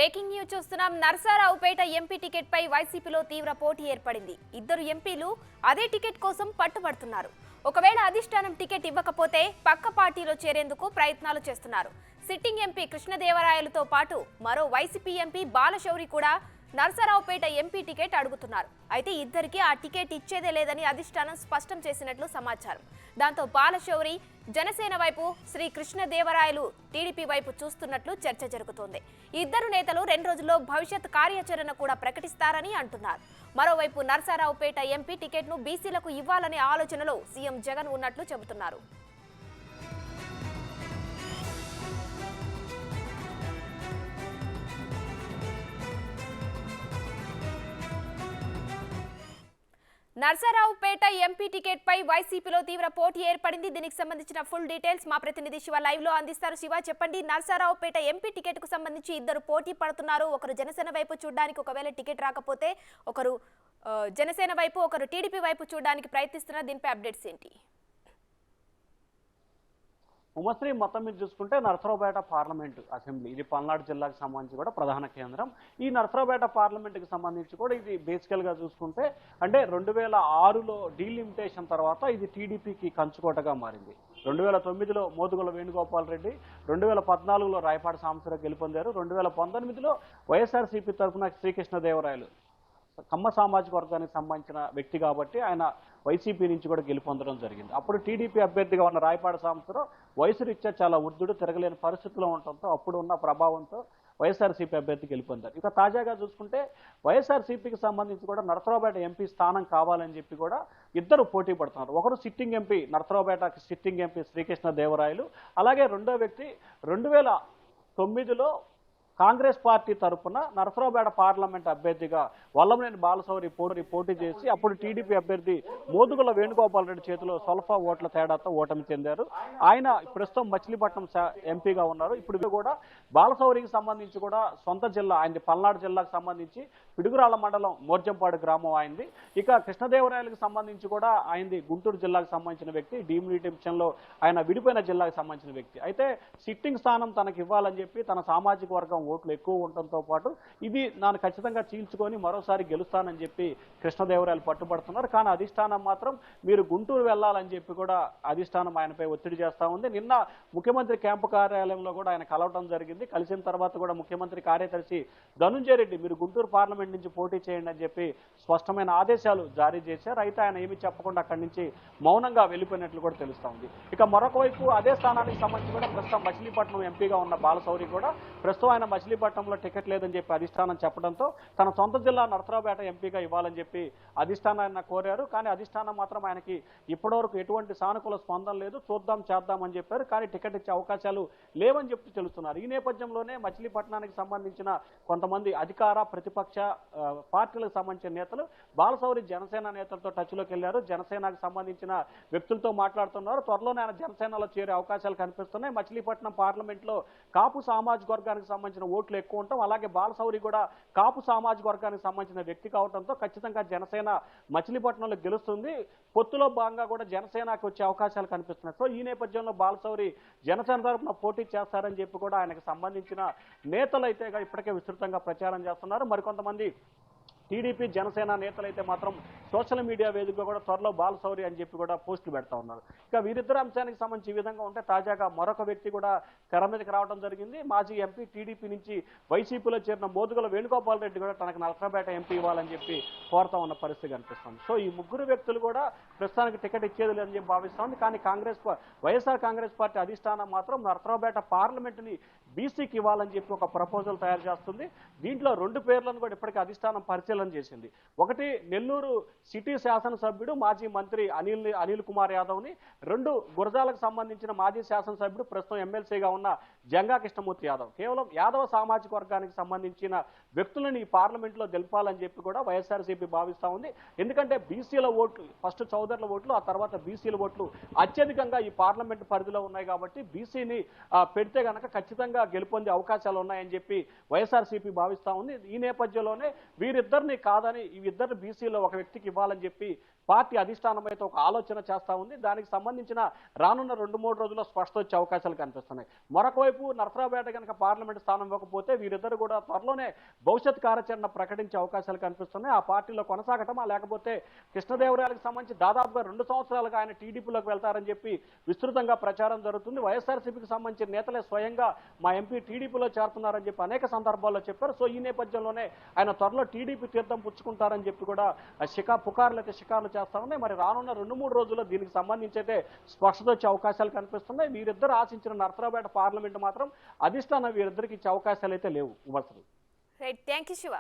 Breaking news చూస్తున్నాం. Narasaraopet MP ticket పై వైసీపీలో తీవ్ర పోటీ ఏర్పడింది. ఇద్దరు ఎంపీలు అదే టికెట్ కోసం పట్టుబడుతున్నారు. ఒకవేళ అధిష్టానం టికెట్ ఇవ్వకపోతే పక్క పార్టీలో చేరేందుకు ప్రయత్నాలు చేస్తున్నారు. సిట్టింగ్ ఎంపీ కృష్ణదేవరాయలతో పాటు మరో వైసీపీ ఎంపీ బాలశౌరి కూడా నర్సారావుపేట ఎంపీ టికెట్ అడుగుతున్నారు. అయితే ఇద్దరికి ఆ టికెట్ ఇచ్చేదే లేదని అధిష్టానం స్పష్టం చేసినట్లు సమాచారం. దాంతో బాలశౌరి జనసేన వైపు, శ్రీ కృష్ణదేవరాయలు టీడీపీ వైపు చూస్తున్నట్లు చర్చ జరుగుతోంది. ఇద్దరు నేతలు 2 రోజుల్లో భవిష్యత్ కార్యాచరణ కూడా ప్రకటిస్తారని అంటున్నారు. మరోవైపు నర్సారావుపేట ఎంపీ టికెట్ను బీసీలకు ఇవ్వాలనే ఆలోచనలో సీఎం జగన్ ఉన్నట్లు చెబుతున్నారు. నర్సారావుపేట ఎంపీ టికెట్ పై వైసీపీలో తీవ్ర పోటీ ఏర్పడింది. దీనికి సంబంధించిన ఫుల్ డీటెయిల్స్ మా ప్రతినిధి శివ లైవ్ లో అందిస్తారు. శివ, చెప్పండి. నర్సారావుపేట ఎంపీ టికెట్ కు సంబంధించి ఇద్దరు పోటీ పడుతున్నారు. ఒకరు జనసేన వైపు చూడడానికి, ఒకవేళ టికెట్ రాకపోతే ఒకరు జనసేన వైపు, ఒకరు టీడీపీ వైపు చూడడానికి ప్రయత్నిస్తున్నారు. దీనిపై అప్డేట్స్ ఏంటి? ఉమశ్రీ, మొత్తం మీద చూసుకుంటే నర్సరావుపేట పార్లమెంటు అసెంబ్లీ ఇది పల్నాడు జిల్లాకు సంబంధించి కూడా ప్రధాన కేంద్రం. ఈ నర్సరావుపేట పార్లమెంటుకి సంబంధించి కూడా ఇది బేసికల్గా చూసుకుంటే అంటే 2006లో డీలిమిటేషన్ తర్వాత ఇది టీడీపీకి కంచుకోటగా మారింది. 2009లో మోదుగుల వేణుగోపాల్ రెడ్డి, 2014లో రాయపాటి సాంబశివరావు గెలుపొందారు. 2019లో వైఎస్ఆర్సీపీ తరఫున శ్రీకృష్ణదేవరాయలు కమ్మ సామాజిక వర్గానికి సంబంధించిన వ్యక్తి కాబట్టి ఆయన వైసీపీ నుంచి కూడా గెలుపొందడం జరిగింది. అప్పుడు టీడీపీ అభ్యర్థిగా ఉన్న రాయపాటి సాంబశివరావు వయసు రీత్యా చాలా వృద్ధుడు, తిరగలేని పరిస్థితిలో ఉండటంతో అప్పుడు ఉన్న ప్రభావంతో వైఎస్ఆర్సీపీ అభ్యర్థి గెలుపొందారు. ఇక తాజాగా చూసుకుంటే వైఎస్ఆర్సీపీకి సంబంధించి కూడా నర్సరావుపేట ఎంపీ స్థానం కావాలని చెప్పి కూడా ఇద్దరు పోటీ పడుతున్నారు. ఒకరు sitting MP, Narasaraopet sitting MP Srikrishnadevarayalu, అలాగే రెండో వ్యక్తి 2009లో కాంగ్రెస్ పార్టీ తరఫున నర్సరావుపేట పార్లమెంట్ అభ్యర్థిగా వల్లభనేని బాలశౌరి పోటీ చేసి అప్పుడు టీడీపీ అభ్యర్థి మోదుగుల వేణుగోపాల్ రెడ్డి చేతిలో స్వల్ప ఓట్ల తేడాతో ఓటమి చెందారు. ఆయన ప్రస్తుతం మచిలీపట్నం ఎంపీగా ఉన్నారు. ఇప్పుడు కూడా బాలశౌరికి సంబంధించి కూడా సొంత జిల్లా ఆయనది పల్నాడు జిల్లాకు సంబంధించి పిడుగురాళ్ల మండలం మోర్జంపాడు గ్రామం ఆయనది. ఇక కృష్ణదేవరాయలకు సంబంధించి కూడా ఆయనది గుంటూరు జిల్లాకు సంబంధించిన వ్యక్తి. డీలిమిటేషన్లో ఆయన విడిపోయిన జిల్లాకు సంబంధించిన వ్యక్తి. అయితే సిట్టింగ్ స్థానం తనకు ఇవ్వాలని చెప్పి తన సామాజిక వర్గం ఓట్లు ఎక్కువ ఉండటంతో పాటు ఇది నన్ను ఖచ్చితంగా చీల్చుకొని మరోసారి గెలుస్తానని చెప్పి కృష్ణదేవరాయలు పట్టుబడుతున్నారు. కానీ అధిష్టానం మాత్రం మీరు గుంటూరు వెళ్ళాలని చెప్పి కూడా అధిష్టానం ఆయనపై ఒత్తిడి చేస్తూ ఉంది. నిన్న ముఖ్యమంత్రి క్యాంపు కార్యాలయంలో కూడా ఆయన కలవడం జరిగింది. కలిసిన తర్వాత కూడా ముఖ్యమంత్రి కార్యదర్శి ధనుంజయ రెడ్డి మీరు గుంటూరు పార్లమెంట్ నుంచి పోటీ చేయండి అని చెప్పి స్పష్టమైన ఆదేశాలు జారీ చేశారు. అయితే ఆయన ఏమీ చెప్పకుండా అక్కడి నుంచి మౌనంగా వెళ్ళిపోయినట్లు కూడా తెలుస్తూ ఉంది. ఇక మరొక వైపు అదే స్థానానికి సంబంధించి కూడా ప్రస్తుతం మచిలీపట్నం ఎంపీగా ఉన్న బాలశౌరి కూడా ప్రస్తుతం ఆయన మచిలీపట్నంలో టికెట్ లేదని చెప్పి అధిష్టానం చెప్పడంతో తన సొంత జిల్లా నర్సరావుపేట ఎంపీగా ఇవ్వాలని చెప్పి అధిష్టానాన్ని కోరారు. కానీ అధిష్టానం మాత్రం ఆయనకి ఇప్పటివరకు ఎటువంటి సానుకూల స్పందన లేదు, చూద్దాం చేద్దామని చెప్పారు. కానీ టికెట్ ఇచ్చే అవకాశాలు లేవని చెప్పి తెలుస్తున్నారు. ఈ నేపథ్యంలోనే మచిలీపట్నానికి సంబంధించిన కొంతమంది అధికార ప్రతిపక్ష పార్టీలకు సంబంధించిన నేతలు బాలశౌరి జనసేన నేతలతో టచ్లోకి వెళ్లారు. జనసేనకు సంబంధించిన వ్యక్తులతో మాట్లాడుతున్నారు. త్వరలోనే ఆయన జనసేనలో చేరే అవకాశాలు కనిపిస్తున్నాయి. మచిలీపట్నం పార్లమెంట్లో కాపు సామాజిక వర్గానికి సంబంధించిన ఓట్లు ఎక్కువ ఉంటాం. అలాగే బాలశౌరి కూడా కాపు సామాజిక వర్గానికి సంబంధించిన వ్యక్తి కావడంతో ఖచ్చితంగా జనసేన మచిలీపట్నంలో గెలుస్తుంది. పొత్తులో భాగంగా కూడా జనసేనకు వచ్చే అవకాశాలు కనిపిస్తున్నాయి. సో ఈ నేపథ్యంలో బాలశౌరి జనసేన తరఫున పోటీ చేస్తారని చెప్పి కూడా ఆయనకు సంబంధించిన నేతలు అయితే ఇప్పటికే విస్తృతంగా ప్రచారం చేస్తున్నారు. మరికొంతమంది టీడీపీ జనసేన నేతలైతే మాత్రం సోషల్ మీడియా వేదికగా కూడా త్వరలో బాలశౌరి అని చెప్పి కూడా పోస్టులు పెడతా ఉన్నారు. ఇక వీరిద్దరు అంశానికి సంబంధించి ఈ విధంగా ఉంటే తాజాగా మరొక వ్యక్తి కూడా తెర మీదకి రావడం జరిగింది. మాజీ ఎంపీ టీడీపీ నుంచి వైసీపీలో చేరిన మోదుగుల వేణుగోపాల్ రెడ్డి కూడా తనకు నర్సరావుపేట ఎంపీ ఇవ్వాలని చెప్పి కోరుతా ఉన్న పరిస్థితి కనిపిస్తుంది. సో ఈ ముగ్గురు వ్యక్తులు కూడా ప్రస్తుతానికి టికెట్ ఇచ్చేది లేదని చెప్పి భావిస్తోంది. కానీ వైఎస్ఆర్ కాంగ్రెస్ పార్టీ అధిష్టానం మాత్రం నర్సరావుపేట పార్లమెంటుని బీసీకి ఇవ్వాలని చెప్పి ఒక ప్రపోజల్ తయారు చేస్తుంది. దీంట్లో 2 పేర్లను కూడా ఇప్పటికీ అధిష్టానం పరిశీలన చేసింది. ఒకటి నెల్లూరు సిటీ శాసనసభ్యుడు మాజీ మంత్రి అనిల్ కుమార్ యాదవ్ని, 2 గురజాలకు సంబంధించిన మాజీ శాసనసభ్యుడు ప్రస్తుతం ఎమ్మెల్సీగా ఉన్న జంగా కృష్ణమూర్తి యాదవ్. కేవలం యాదవ సామాజిక వర్గానికి సంబంధించిన వ్యక్తులను ఈ పార్లమెంట్లో గెలపాలని చెప్పి కూడా వైఎస్ఆర్సీపీ భావిస్తూ ఉంది. ఎందుకంటే బీసీల ఓట్లు, ఫస్ట్ చౌదరుల ఓట్లు, ఆ తర్వాత బీసీల ఓట్లు అత్యధికంగా ఈ పార్లమెంటు పరిధిలో ఉన్నాయి కాబట్టి బీసీని పెడితే కనుక ఖచ్చితంగా గెలుపొందే అవకాశాలు ఉన్నాయని చెప్పి వైఎస్ఆర్సీపీ భావిస్తూ ఉంది. ఈ నేపథ్యంలోనే వీరిద్దరిని కాదని ఈ ఇద్దరు బీసీలో ఒక వ్యక్తికి ఇవ్వాలని చెప్పి పార్టీ అధిష్టానం అయితే ఒక ఆలోచన చేస్తా ఉంది. దానికి సంబంధించిన రానున్న 2-3 రోజుల్లో స్పష్టత వచ్చే అవకాశాలు కనిపిస్తున్నాయి. మరొక వైపు నరసరావుపేట కనుక పార్లమెంట్ స్థానం ఇవ్వకపోతే వీరిద్దరు కూడా త్వరలోనే భవిష్యత్ కార్యాచరణ ప్రకటించే అవకాశాలు కనిపిస్తున్నాయి. ఆ పార్టీలో కొనసాగటమా లేకపోతే కృష్ణదేవరాయలకు సంబంధించి దాదాపుగా 2 సంవత్సరాలుగా ఆయన టీడీపీలోకి వెళ్తారని చెప్పి విస్తృతంగా ప్రచారం జరుగుతుంది. వైఎస్ఆర్సీపీకి సంబంధించిన నేతలే స్వయంగా మా ఎంపీ టీడీపీలో చేరుతున్నారని చెప్పి అనేక సందర్భాల్లో చెప్పారు. సో ఈ నేపథ్యంలోనే ఆయన త్వరలో టీడీపీ తీర్థం పుచ్చుకుంటారని చెప్పి కూడా షికార్లు చేస్తా ఉన్నాయి. మరి రానున్న 2-3 రోజుల్లో దీనికి సంబంధించి అయితే స్పష్టత వచ్చే అవకాశాలు కనిపిస్తున్నాయి. వీరిద్దరు ఆశించిన నరసరావుపేట పార్లమెంట్ మాత్రం అధిష్టానం వీరిద్దరికి ఇచ్చే అవకాశాలు అయితే లేవు. Right, thank you Shiva.